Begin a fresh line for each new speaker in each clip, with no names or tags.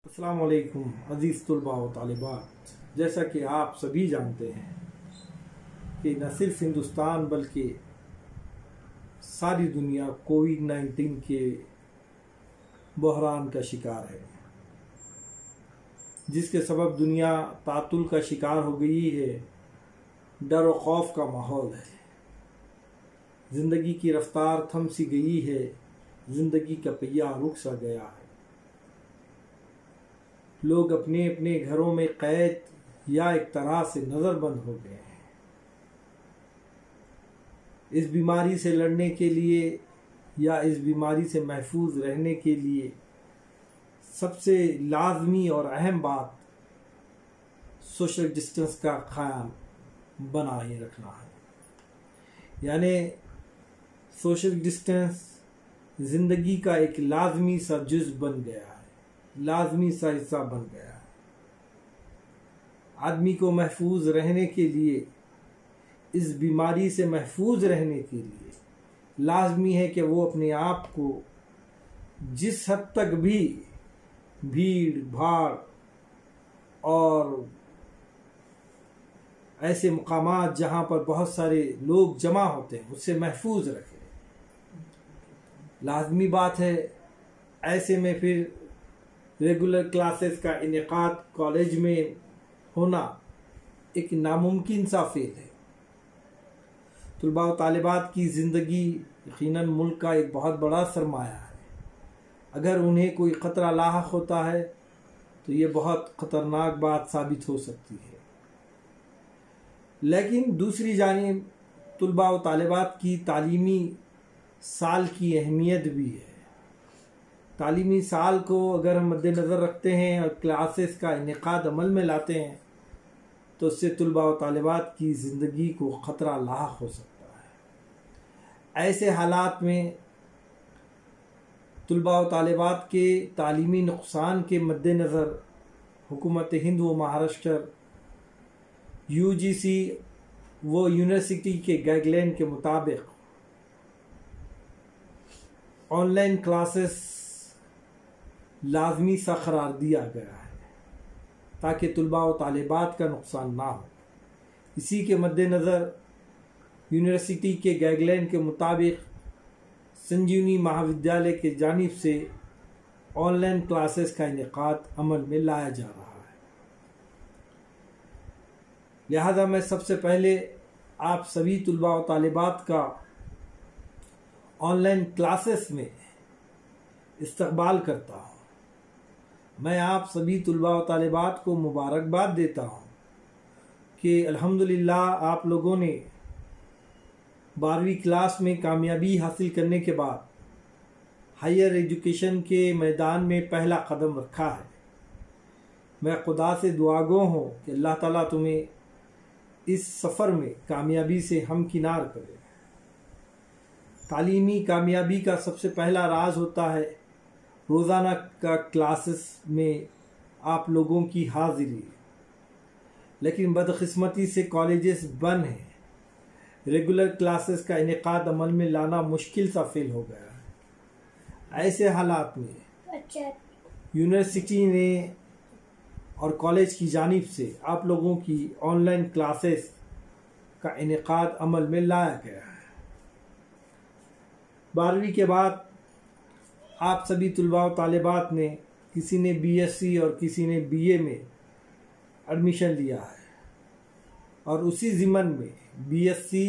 السلام علیکم عزیز طلباء و طالبات، جیسا کہ آپ سبھی جانتے ہیں کہ نہ صرف ہندوستان بلکہ ساری دنیا کووڈ-19 کے بحران کا شکار ہے، جس کے سبب دنیا تعطل کا شکار ہو گئی ہے۔ ڈر و خوف کا ماحول ہے، زندگی کی رفتار تھم سی گئی ہے، زندگی کا پہیہ رک سا گیا ہے۔ لوگ اپنے اپنے گھروں میں قید یا ایک طرح سے نظر بند ہو گئے ہیں۔ اس بیماری سے لڑنے کے لیے یا اس بیماری سے محفوظ رہنے کے لیے سب سے لازمی اور اہم بات سوشل ڈسٹنس کا خیال بنائے رکھنا ہے، یعنی سوشل ڈسٹنس زندگی کا ایک لازمی سا جز بن گیا ہے، لازمی سا حصہ بن گیا ہے۔ آدمی کو محفوظ رہنے کے لیے، اس بیماری سے محفوظ رہنے کے لیے لازمی ہے کہ وہ اپنے آپ کو جس حد تک بھی بھیڑ بھاڑ اور ایسے مقامات جہاں پر بہت سارے لوگ جمع ہوتے ہیں اس سے محفوظ رکھے۔ لازمی بات ہے، ایسے میں پھر ریگولر کلاسز کا انعقاد کالج میں ہونا ایک ناممکن سا فعل ہے۔ طلباء و طالبات کی زندگی یقیناً ملک کا ایک بہت بڑا سرمایہ ہے۔ اگر انہیں کوئی خطرہ لاحق ہوتا ہے تو یہ بہت خطرناک بات ثابت ہو سکتی ہے۔ لیکن دوسری جانب طلباء و طالبات کی تعلیمی سال کی اہمیت بھی ہے۔ تعلیمی سال کو اگر ہم مد نظر رکھتے ہیں اور کلاسز کا انعقاد عمل میں لاتے ہیں تو اس سے طلباء و طالبات کی زندگی کو خطرہ لاحق ہو سکتا ہے۔ ایسے حالات میں طلباء و طالبات کے تعلیمی نقصان کے مد نظر حکومت ہند و مہاراشٹر UGC وہ یونیورسٹی کے گائیڈ لائن کے مطابق آن لائن کلاسز لازمی سا قرار دیا گیا ہے تاکہ طلباء و طالبات کا نقصان نہ ہو۔ اسی کے مد نظر یونیورسٹی کے گائیڈ لائن کے مطابق سنجیونی مہاودیالیہ کی جانب سے آن لائن کلاسز کا انعقاد عمل میں لایا جا رہا ہے۔ لہذا میں سب سے پہلے آپ سبھی طلباء و طالبات کا آن لائن کلاسز میں استقبال کرتا ہوں۔ میں آپ سبھی طلباء و طالبات کو مبارکباد دیتا ہوں کہ الحمدللہ آپ لوگوں نے 12ویں کلاس میں کامیابی حاصل کرنے کے بعد ہائر ایجوکیشن کے میدان میں پہلا قدم رکھا ہے۔ میں خدا سے دعا گو ہوں کہ اللہ تعالیٰ تمہیں اس سفر میں کامیابی سے ہمکنار کرے۔ تعلیمی کامیابی کا سب سے پہلا راز ہوتا ہے روزانہ کا کلاسز میں آپ لوگوں کی حاضری، لیکن بدقسمتی سے کالجز بند ہیں، ریگولر کلاسز کا انعقاد عمل میں لانا مشکل سا فعل ہو گیا ہے۔ ایسے حالات میں یونیورسٹی نے اور کالج کی جانب سے آپ لوگوں کی آن لائن کلاسز کا انعقاد عمل میں لایا گیا ہے۔ 12ویں کے بعد آپ سبھی طلباء و طالبات نے کسی نے BSc اور کسی نے BA میں ایڈمیشن لیا ہے، اور اسی ضمن میں BSc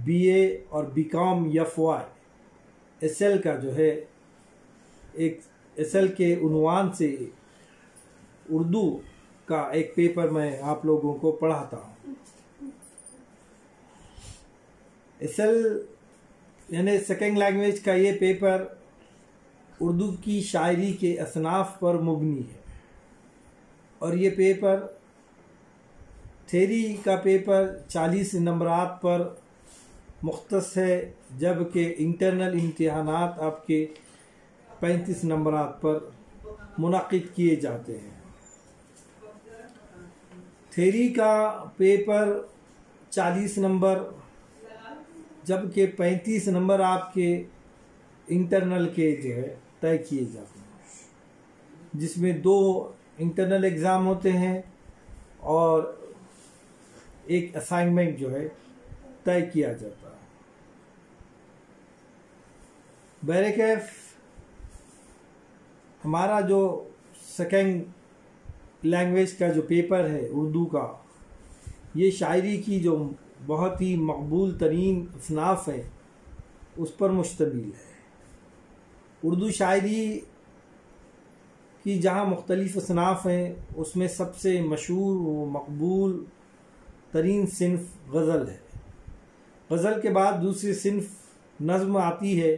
BA اور BCom FY SL کا جو ہے ایک SL کے عنوان سے اردو کا ایک پیپر میں آپ لوگوں کو پڑھاتا ہوں۔ SL یعنی سیکنڈ لینگویج کا یہ پیپر اردو کی شاعری کے اصناف پر مبنی ہے، اور یہ پیپر تھیری کا پیپر 40 نمبرات پر مختص ہے، جبکہ انٹرنل امتحانات آپ کے 35 نمبرات پر منعقد کیے جاتے ہیں۔ تھیری کا پیپر 40 نمبر جبکہ 35 نمبر آپ کے انٹرنل کے جو ہے طے کیے جاتے ہیں۔ جس میں 2 انٹرنل ایگزام ہوتے ہیں اور ایک اسائنمنٹ جو ہے طے کیا جاتا ہے۔ بہرکیف ہمارا جو سیکنڈ لینگویج کا جو پیپر ہے اردو کا، یہ شاعری کی جو بہت ہی مقبول ترین اصناف ہے اس پر مشتمل ہے۔ اردو شاعری کی جہاں مختلف اصناف ہیں، اس میں سب سے مشہور و مقبول ترین صنف غزل ہے۔ غزل کے بعد دوسری صنف نظم آتی ہے،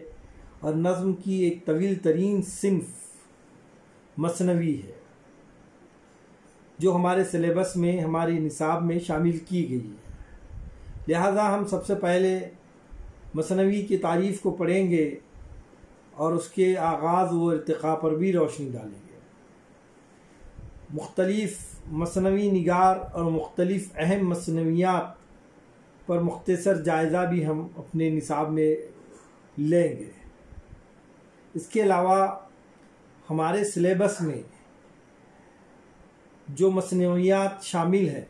اور نظم کی ایک طویل ترین صنف مثنوی ہے جو ہمارے سلیبس میں، ہمارے نصاب میں شامل کی گئی ہے۔ لہذا ہم سب سے پہلے مثنوی کی تعریف کو پڑھیں گے اور اس کے آغاز و ارتقاء پر بھی روشنی ڈالیں گے۔ مختلف مثنوی نگار اور مختلف اہم مثنویات پر مختصر جائزہ بھی ہم اپنے نصاب میں لیں گے۔ اس کے علاوہ ہمارے سلیبس میں جو مثنویات شامل ہیں،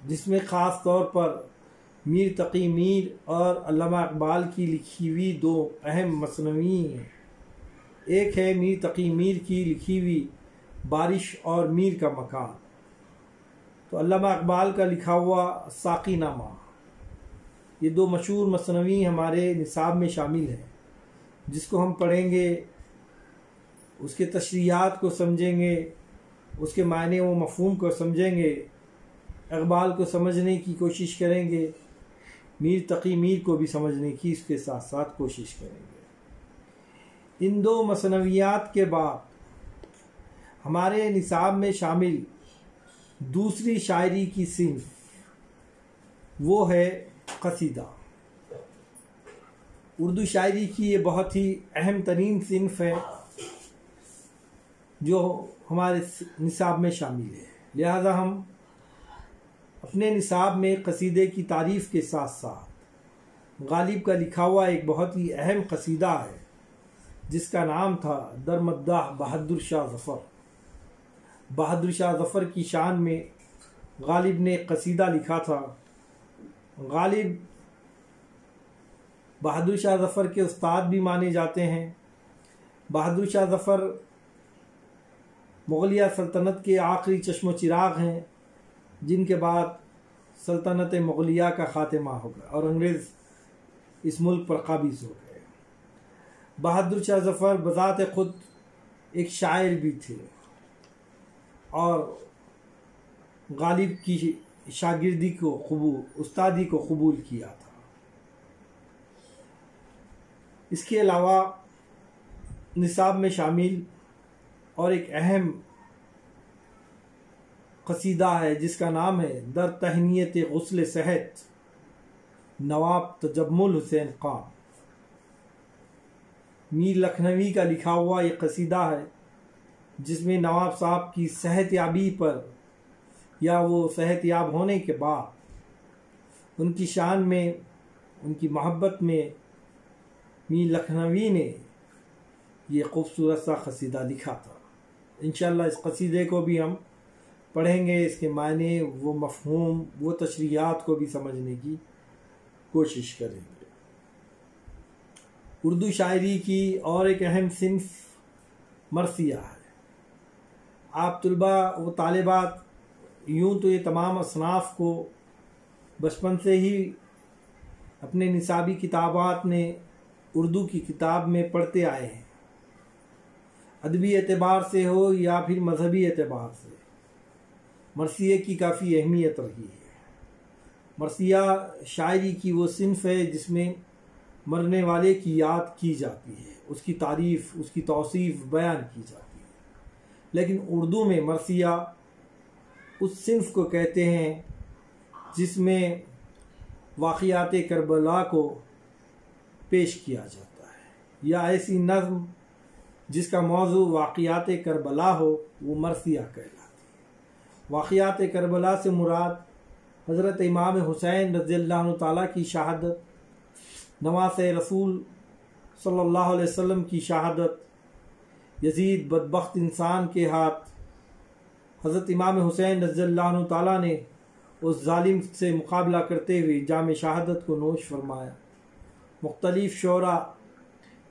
جس میں خاص طور پر میر تقی میر اور علامہ اقبال کی لکھی ہوئی 2 اہم مثنوی ہیں۔ ایک ہے میر تقی میر کی لکھی ہوئی بارش اور میر کا مکان، تو علامہ اقبال کا لکھا ہوا ساقی نامہ، یہ 2 مشہور مثنوی ہمارے نصاب میں شامل ہیں، جس کو ہم پڑھیں گے، اس کے تشریحات کو سمجھیں گے، اس کے معنی و مفہوم کو سمجھیں گے، اقبال کو سمجھنے کی کوشش کریں گے، میر تقی میر کو بھی سمجھنے کی اس کے ساتھ ساتھ کوشش کریں گے۔ ان 2 مثنویات کے بعد ہمارے نصاب میں شامل دوسری شاعری کی صنف وہ ہے قصیدہ۔ اردو شاعری کی یہ بہت ہی اہم ترین صنف ہے جو ہمارے نصاب میں شامل ہے، لہذا ہم اپنے نصاب میں قصیدے کی تعریف کے ساتھ ساتھ غالب کا لکھا ہوا ایک بہت ہی اہم قصیدہ ہے جس کا نام تھا در مداح بہادر شاہ ظفر۔ بہادر شاہ ظفر کی شان میں غالب نے ایک قصیدہ لکھا تھا۔ غالب بہادر شاہ ظفر کے استاد بھی مانے جاتے ہیں۔ بہادر شاہ ظفر مغلیہ سلطنت کے آخری چشم و چراغ ہیں، جن کے بعد سلطنت مغلیہ کا خاتمہ ہو گیا اور انگریز اس ملک پر قابض ہو گئے۔ بہادر شاہ ظفر بذات خود ایک شاعر بھی تھے اور غالب کی شاگردی کو استادی کو قبول کیا تھا۔ اس کے علاوہ نصاب میں شامل اور ایک اہم قصیدہ ہے جس کا نام ہے در تہنیت غسل صحت نواب تجمل حسین خان۔ میر لکھنوی کا لکھا ہوا یہ قصیدہ ہے جس میں نواب صاحب کی صحت یابی پر یا وہ صحت یاب ہونے کے بعد ان کی شان میں، ان کی محبت میں میر لکھنوی نے یہ خوبصورت سا قصیدہ لکھا تھا۔ انشاءاللہ اس قصیدے کو بھی ہم پڑھیں گے، اس کے معنی، وہ مفہوم، وہ تشریحات کو بھی سمجھنے کی کوشش کریں گے۔ اردو شاعری کی اور ایک اہم صنف مرثیہ ہے۔ آپ طلباء و طالبات یوں تو یہ تمام اصناف کو بچپن سے ہی اپنے نصابی کتابات میں اردو کی کتاب میں پڑھتے آئے ہیں، ادبی اعتبار سے ہو یا پھر مذہبی اعتبار سے مرثیے کی کافی اہمیت رہی ہے۔ مرثیہ شاعری کی وہ صنف ہے جس میں مرنے والے کی یاد کی جاتی ہے، اس کی تعریف، اس کی توصیف بیان کی جاتی ہے، لیکن اردو میں مرثیہ اس صنف کو کہتے ہیں جس میں واقعات کربلا کو پیش کیا جاتا ہے، یا ایسی نظم جس کا موضوع واقعات کربلا ہو وہ مرثیہ کہلاتی ہے۔ واقعات کربلا سے مراد حضرت امام حسین رضی اللہ عنہ تعالیٰ کی شہادت، نواز رسول صلی اللہ علیہ وسلم کی شہادت، یزید بدبخت انسان کے ہاتھ حضرت امام حسین رضی اللہ عنہ تعالیٰ نے اس ظالم سے مقابلہ کرتے ہوئے جام شہادت کو نوش فرمایا۔ مختلف شعراء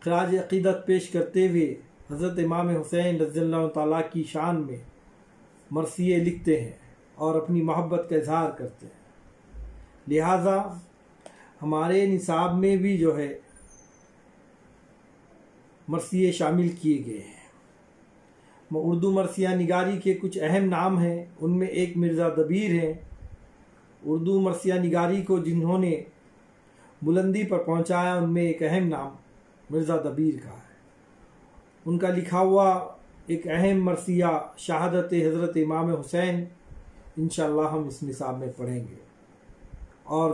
خراج عقیدت پیش کرتے ہوئے حضرت امام حسین رضی اللہ عنہ تعالیٰ کی شان میں مرثیے لکھتے ہیں اور اپنی محبت کا اظہار کرتے ہیں۔ لہٰذا ہمارے نصاب میں بھی جو ہے مرثیے شامل کیے گئے ہیں۔ اردو مرثیہ نگاری کے کچھ اہم نام ہیں، ان میں ایک مرزا دبیر ہیں۔ اردو مرثیہ نگاری کو جنہوں نے بلندی پر پہنچایا ان میں ایک اہم نام مرزا دبیر کا ہے۔ ان کا لکھا ہوا ایک اہم مرثیہ شہادت حضرت امام حسین انشاءاللہ ہم اس نصاب میں پڑھیں گے اور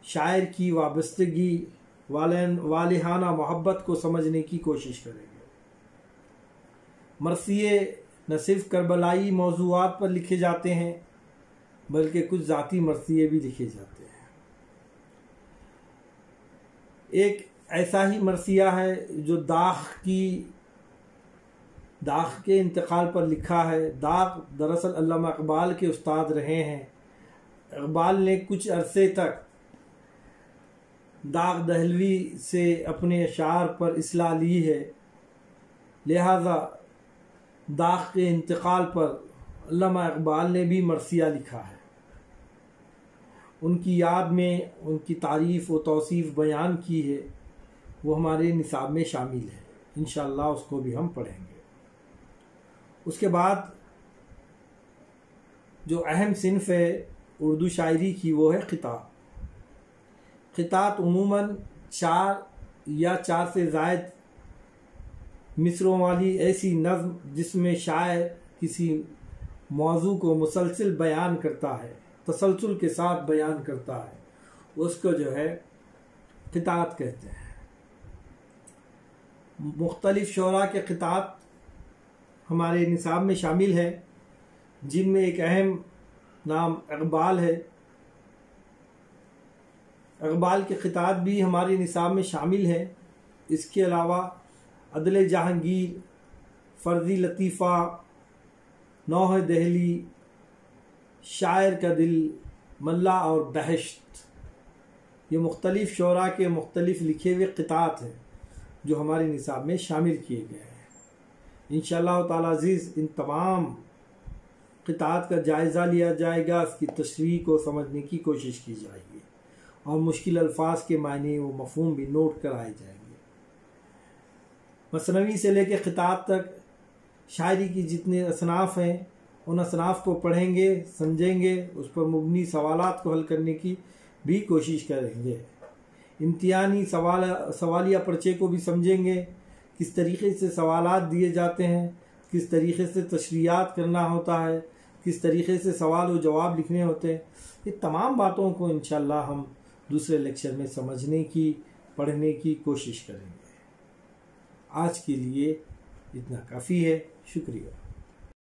شاعر کی وابستگی والہانہ محبت کو سمجھنے کی کوشش کریں گے۔ مرثیے نہ صرف کربلائی موضوعات پر لکھے جاتے ہیں بلکہ کچھ ذاتی مرثیے بھی لکھے جاتے ہیں۔ ایک ایسا ہی مرثیہ ہے جو داغ کے انتقال پر لکھا ہے۔ داغ دراصل علامہ اقبال کے استاد رہے ہیں۔ اقبال نے کچھ عرصے تک داغ دہلوی سے اپنے اشعار پر اصلاح لی ہے، لہذا داغ کے انتقال پر علامہ اقبال نے بھی مرثیہ لکھا ہے۔ ان کی یاد میں ان کی تعریف و توصیف بیان کی ہے، وہ ہمارے نصاب میں شامل ہے، انشاءاللہ اس کو بھی ہم پڑھیں گے۔ اس کے بعد جو اہم صنف ہے اردو شاعری کی وہ ہے خطاط۔ خطاط عموماً 4 یا 4 سے زائد مصروں والی ایسی نظم جس میں شاعر کسی موضوع کو مسلسل بیان کرتا ہے، تسلسل کے ساتھ بیان کرتا ہے، اس کو جو ہے خطاط کہتے ہیں۔ مختلف شعراء کے خطاط ہمارے نصاب میں شامل ہے، جن میں ایک اہم نام اقبال ہے۔ اقبال کے خطاط بھی ہمارے نصاب میں شامل ہیں۔ اس کے علاوہ عدل جہانگیر، فرزی لطیفہ، نوح دہلی، شاعر کا دل، ملا اور بہشت، یہ مختلف شعراء کے مختلف لکھے ہوئے خطاط ہیں جو ہمارے نصاب میں شامل کیے گئے ہیں۔ انشاءاللہ تعالی عزیز ان تمام خطاط کا جائزہ لیا جائے گا، اس کی تشریح کو سمجھنے کی کوشش کی جائے گی اور مشکل الفاظ کے معنی و مفہوم بھی نوٹ کرائے جائیں گے۔ مثنوی سے لے کے خطاط تک شاعری کی جتنے اصناف ہیں ان اصناف کو پڑھیں گے، سمجھیں گے، اس پر مبنی سوالات کو حل کرنے کی بھی کوشش کریں گے۔ امتحانی سوالیہ پرچے کو بھی سمجھیں گے، کس طریقے سے سوالات دیے جاتے ہیں، کس طریقے سے تشریحات کرنا ہوتا ہے، کس طریقے سے سوال و جواب لکھنے ہوتے ہیں۔ یہ تمام باتوں کو انشاءاللہ ہم دوسرے لیکچر میں سمجھنے کی، پڑھنے کی کوشش کریں گے۔ آج کے لیے اتنا کافی ہے، شکریہ۔